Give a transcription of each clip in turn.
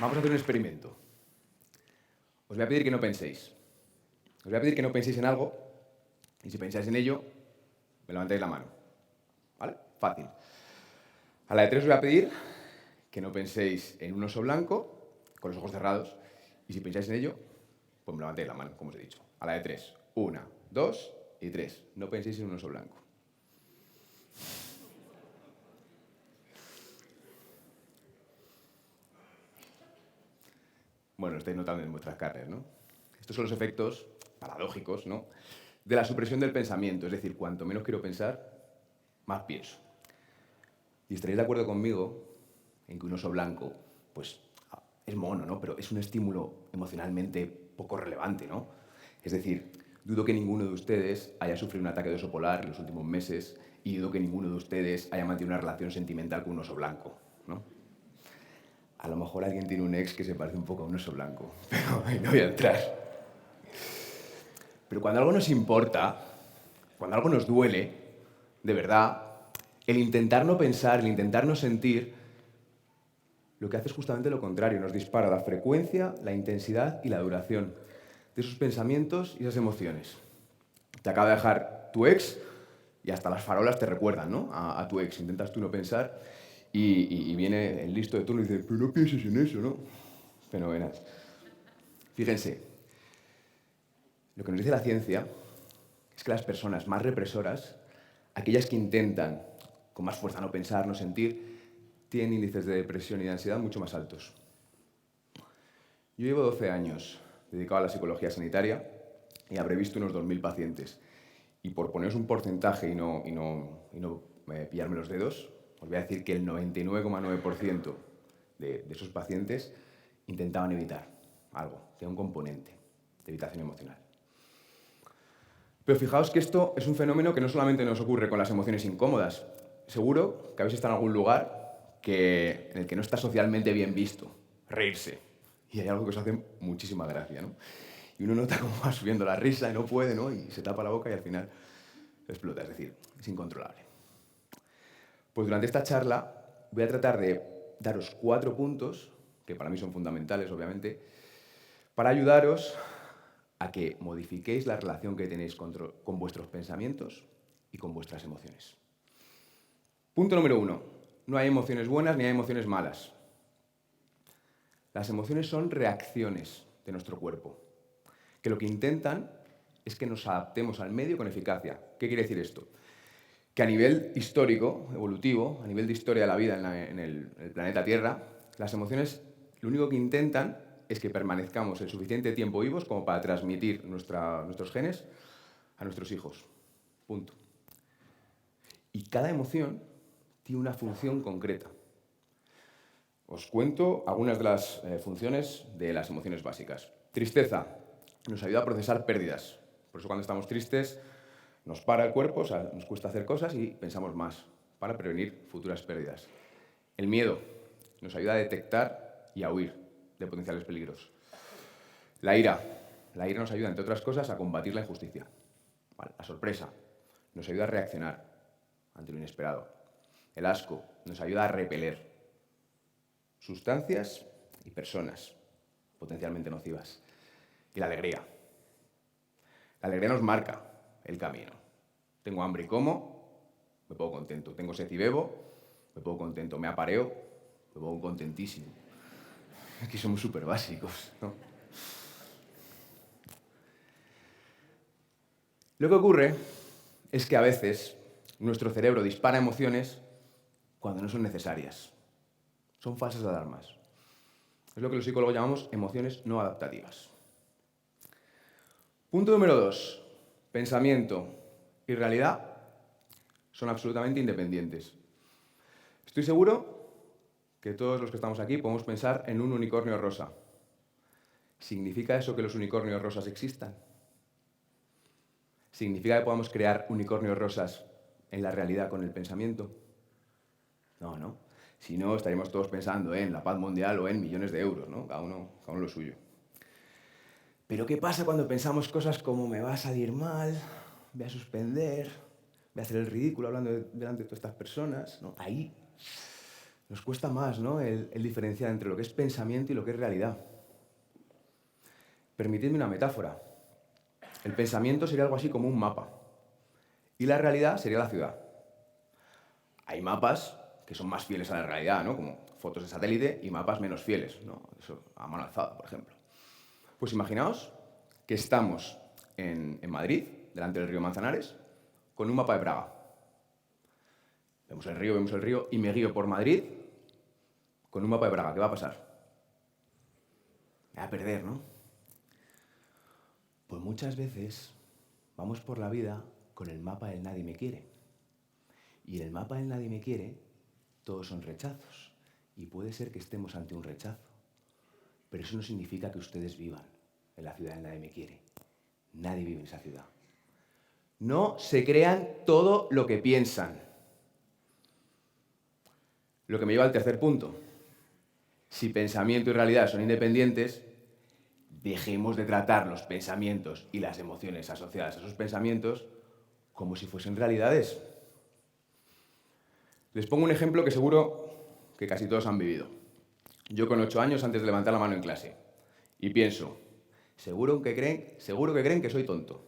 Vamos a hacer un experimento. Os voy a pedir que no penséis. Os voy a pedir que no penséis en algo y si pensáis en ello, me levantáis la mano. ¿Vale? Fácil. A la de 3 os voy a pedir que no penséis en un oso blanco con los ojos cerrados y si pensáis en ello, pues me levantáis la mano, como os he dicho. A la de 3. 1, 2 y 3. No penséis en un oso blanco. Bueno, lo estáis notando en vuestras carnes, ¿no? Estos son los efectos paradójicos, ¿no?, de la supresión del pensamiento. Es decir, cuanto menos quiero pensar, más pienso. Y estaréis de acuerdo conmigo en que un oso blanco, pues, es mono, ¿no? Pero es un estímulo emocionalmente poco relevante, ¿no? Es decir, dudo que ninguno de ustedes haya sufrido un ataque de oso polar en los últimos meses y dudo que ninguno de ustedes haya mantenido una relación sentimental con un oso blanco, ¿no? A lo mejor alguien tiene un ex que se parece un poco a un oso blanco, pero ahí no voy a entrar. Pero cuando algo nos importa, cuando algo nos duele, de verdad, el intentar no pensar, el intentar no sentir, lo que hace es justamente lo contrario, nos dispara la frecuencia, la intensidad y la duración de esos pensamientos y esas emociones. Te acaba de dejar tu ex y hasta las farolas te recuerdan, ¿no?, a tu ex. Intentas tú no pensar y viene el listo de turno y dice, pero no pienses en eso, ¿no? Fenomenal. Fíjense, lo que nos dice la ciencia es que las personas más represoras, aquellas que intentan con más fuerza no pensar, no sentir, tienen índices de depresión y de ansiedad mucho más altos. Yo llevo 12 años dedicado a la psicología sanitaria y habré visto unos 2.000 pacientes. Y por poneros un porcentaje y no pillarme los dedos, os voy a decir que el 99,9% de esos pacientes intentaban evitar algo, tiene un componente de evitación emocional. Pero fijaos que esto es un fenómeno que no solamente nos ocurre con las emociones incómodas. Seguro que habéis estado en algún lugar en el que no está socialmente bien visto reírse. Y hay algo que os hace muchísima gracia, ¿no? Y uno nota cómo va subiendo la risa y no puede, ¿no? Y se tapa la boca y al final explota, es decir, es incontrolable. Pues durante esta charla voy a tratar de daros 4 puntos, que para mí son fundamentales, obviamente, para ayudaros a que modifiquéis la relación que tenéis con vuestros pensamientos y con vuestras emociones. Punto número 1. No hay emociones buenas ni hay emociones malas. Las emociones son reacciones de nuestro cuerpo, que lo que intentan es que nos adaptemos al medio con eficacia. ¿Qué quiere decir esto? Que a nivel histórico, evolutivo, a nivel de historia de la vida en el planeta Tierra, las emociones lo único que intentan es que permanezcamos el suficiente tiempo vivos como para transmitir nuestros genes a nuestros hijos. Punto. Y cada emoción tiene una función concreta. Os cuento algunas de las funciones de las emociones básicas. Tristeza. Nos ayuda a procesar pérdidas. Por eso cuando estamos tristes nos para el cuerpo, o sea, nos cuesta hacer cosas y pensamos más para prevenir futuras pérdidas. El miedo nos ayuda a detectar y a huir de potenciales peligros. La ira. La ira nos ayuda, entre otras cosas, a combatir la injusticia. Vale. La sorpresa nos ayuda a reaccionar ante lo inesperado. El asco nos ayuda a repeler sustancias y personas potencialmente nocivas. Y la alegría. La alegría nos marca el camino. Tengo hambre y como, me pongo contento. Tengo sed y bebo, me pongo contento. Me apareo, me pongo contentísimo. Aquí somos súper básicos, ¿no? Lo que ocurre es que a veces nuestro cerebro dispara emociones cuando no son necesarias. Son falsas alarmas. Es lo que los psicólogos llamamos emociones no adaptativas. Punto número 2. Pensamiento y realidad son absolutamente independientes. Estoy seguro que todos los que estamos aquí podemos pensar en un unicornio rosa. ¿Significa eso que los unicornios rosas existan? ¿Significa que podamos crear unicornios rosas en la realidad con el pensamiento? No, ¿no? Si no, estaríamos todos pensando en la paz mundial o en millones de euros, ¿no? Cada uno lo suyo. Pero ¿qué pasa cuando pensamos cosas como me va a salir mal, voy a suspender, voy a hacer el ridículo hablando delante de todas estas personas, ¿no? Ahí nos cuesta más, ¿no?, el diferenciar entre lo que es pensamiento y lo que es realidad. Permitidme una metáfora. El pensamiento sería algo así como un mapa y la realidad sería la ciudad. Hay mapas que son más fieles a la realidad, ¿no?, como fotos de satélite, y mapas menos fieles, ¿no?, eso a mano alzada, por ejemplo. Pues imaginaos que estamos en Madrid, delante del río Manzanares, con un mapa de Praga. Vemos el río, y me guío por Madrid con un mapa de Praga. ¿Qué va a pasar? Me va a perder, ¿no? Pues muchas veces vamos por la vida con el mapa del nadie me quiere. Y en el mapa del nadie me quiere, todos son rechazos. Y puede ser que estemos ante un rechazo. Pero eso no significa que ustedes vivan en la ciudad del nadie me quiere. Nadie vive en esa ciudad. No se crean todo lo que piensan. Lo que me lleva al tercer punto. Si pensamiento y realidad son independientes, dejemos de tratar los pensamientos y las emociones asociadas a esos pensamientos como si fuesen realidades. Les pongo un ejemplo que seguro que casi todos han vivido. Yo con 8 años, antes de levantar la mano en clase, y pienso, seguro que creen que soy tonto.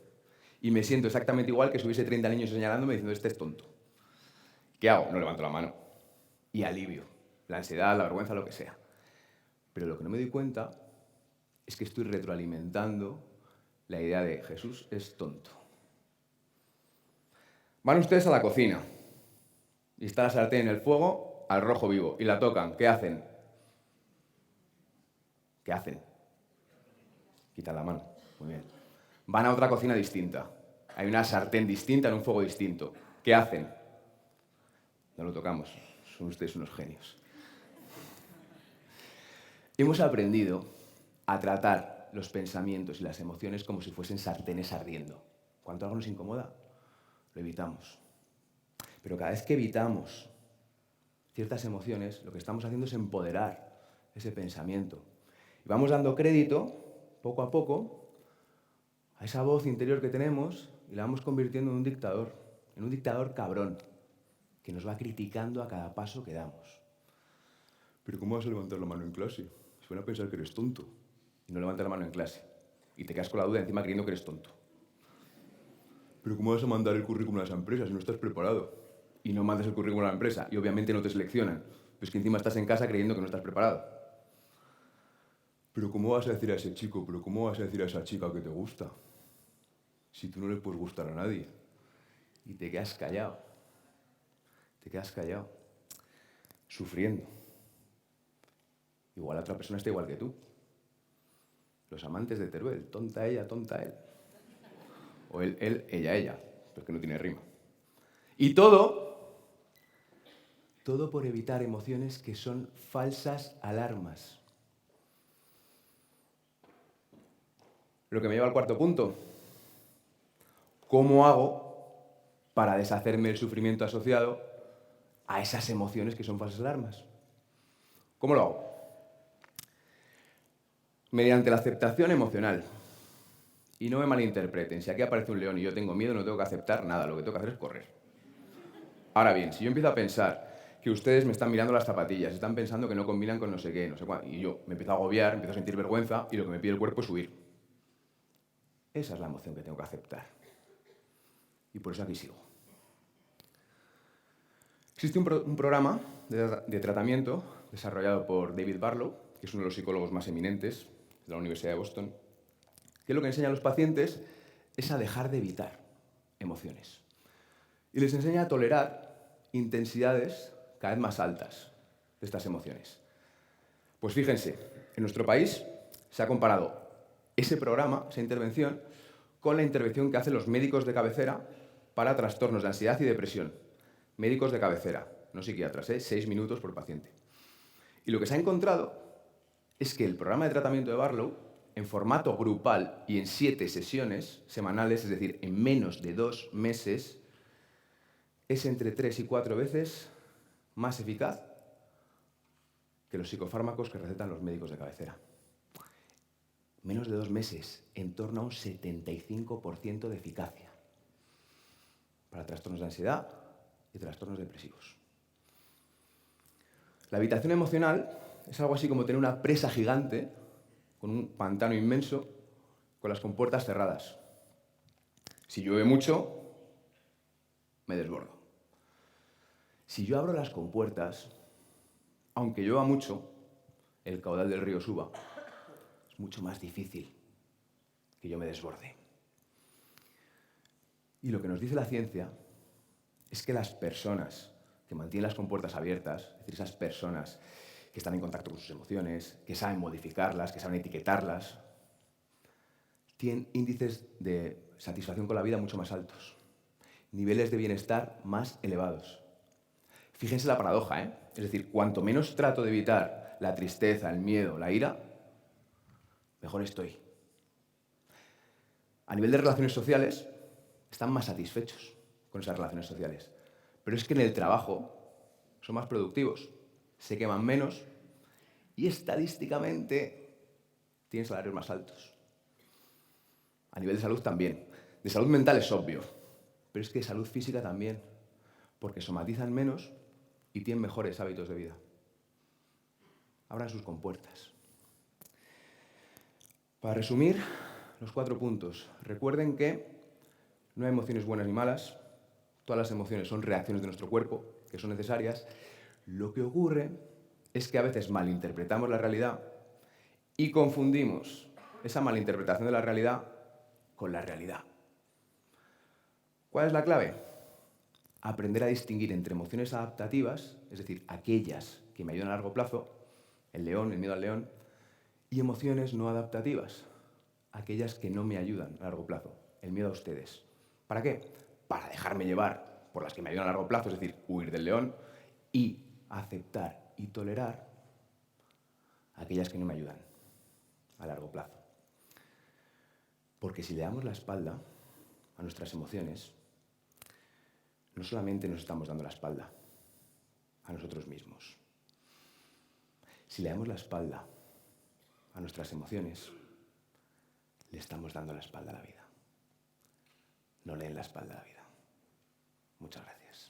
Y me siento exactamente igual que si hubiese 30 niños señalándome diciendo, este es tonto. ¿Qué hago? No levanto la mano. Y alivio. La ansiedad, la vergüenza, lo que sea. Pero lo que no me doy cuenta es que estoy retroalimentando la idea de Jesús es tonto. Van ustedes a la cocina y está la sartén en el fuego al rojo vivo y la tocan. ¿Qué hacen? ¿Qué hacen? Quitan la mano. Muy bien. Van a otra cocina distinta. Hay una sartén distinta en un fuego distinto. ¿Qué hacen? No lo tocamos. Son ustedes unos genios. Hemos aprendido a tratar los pensamientos y las emociones como si fuesen sartenes ardiendo. Cuando algo nos incomoda, lo evitamos. Pero cada vez que evitamos ciertas emociones, lo que estamos haciendo es empoderar ese pensamiento. Y vamos dando crédito, poco a poco, a esa voz interior que tenemos y la vamos convirtiendo en un dictador cabrón, que nos va criticando a cada paso que damos. ¿Pero cómo vas a levantar la mano en clase? Se van a pensar que eres tonto. Y no levantas la mano en clase. Y te quedas con la duda encima creyendo que eres tonto. ¿Pero cómo vas a mandar el currículum a esa empresa si no estás preparado? Y no mandas el currículum a la empresa y obviamente no te seleccionan. Pues que encima estás en casa creyendo que no estás preparado. ¿Pero cómo vas a decir a ese chico, pero cómo vas a decir a esa chica que te gusta? Si tú no le puedes gustar a nadie. Y te quedas callado. Te quedas callado. Sufriendo. Igual la otra persona está igual que tú. Los amantes de Teruel, tonta ella, tonta él. O él, ella, porque no tiene rima. Y todo por evitar emociones que son falsas alarmas. Lo que me lleva al cuarto punto. ¿Cómo hago para deshacerme del sufrimiento asociado a esas emociones que son falsas alarmas? ¿Cómo lo hago? Mediante la aceptación emocional. Y no me malinterpreten, si aquí aparece un león y yo tengo miedo, no tengo que aceptar nada, lo que tengo que hacer es correr. Ahora bien, si yo empiezo a pensar que ustedes me están mirando las zapatillas, están pensando que no combinan con no sé qué, no sé cuándo, y yo me empiezo a agobiar, empiezo a sentir vergüenza y lo que me pide el cuerpo es huir. Esa es la emoción que tengo que aceptar. Y por eso aquí sigo. Existe un programa de tratamiento desarrollado por David Barlow, que es uno de los psicólogos más eminentes de la Universidad de Boston, que lo que enseña a los pacientes es a dejar de evitar emociones. Y les enseña a tolerar intensidades cada vez más altas de estas emociones. Pues fíjense, en nuestro país se ha comparado ese programa, esa intervención, con la intervención que hacen los médicos de cabecera para trastornos de ansiedad y depresión. Médicos de cabecera, no psiquiatras, 6 minutos por paciente. Y lo que se ha encontrado es que el programa de tratamiento de Barlow, en formato grupal y en 7 sesiones semanales, es decir, en menos de 2 meses, es entre 3 y 4 veces más eficaz que los psicofármacos que recetan los médicos de cabecera. Menos de 2 meses, en torno a un 75% de eficacia para trastornos de ansiedad y trastornos depresivos. La habitación emocional es algo así como tener una presa gigante con un pantano inmenso con las compuertas cerradas. Si llueve mucho, me desbordo. Si yo abro las compuertas, aunque llueva mucho, el caudal del río suba, es mucho más difícil que yo me desborde. Y lo que nos dice la ciencia es que las personas que mantienen las compuertas abiertas, es decir, esas personas que están en contacto con sus emociones, que saben modificarlas, que saben etiquetarlas, tienen índices de satisfacción con la vida mucho más altos, niveles de bienestar más elevados. Fíjense la paradoja, ¿eh? Es decir, cuanto menos trato de evitar la tristeza, el miedo, la ira, mejor estoy. A nivel de relaciones sociales, están más satisfechos con esas relaciones sociales. Pero es que en el trabajo son más productivos, se queman menos y estadísticamente tienen salarios más altos. A nivel de salud también. De salud mental es obvio, pero es que de salud física también, porque somatizan menos y tienen mejores hábitos de vida. Abran sus compuertas. Para resumir, los 4 puntos. Recuerden que no hay emociones buenas ni malas. Todas las emociones son reacciones de nuestro cuerpo, que son necesarias. Lo que ocurre es que a veces malinterpretamos la realidad y confundimos esa malinterpretación de la realidad con la realidad. ¿Cuál es la clave? Aprender a distinguir entre emociones adaptativas, es decir, aquellas que me ayudan a largo plazo, el león, el miedo al león, y emociones no adaptativas, aquellas que no me ayudan a largo plazo, el miedo a ustedes. ¿Para qué? Para dejarme llevar por las que me ayudan a largo plazo, es decir, huir del león, y aceptar y tolerar aquellas que no me ayudan a largo plazo. Porque si le damos la espalda a nuestras emociones, no solamente nos estamos dando la espalda a nosotros mismos. Si le damos la espalda a nuestras emociones, le estamos dando la espalda a la vida. No le den la espalda a la vida. Muchas gracias.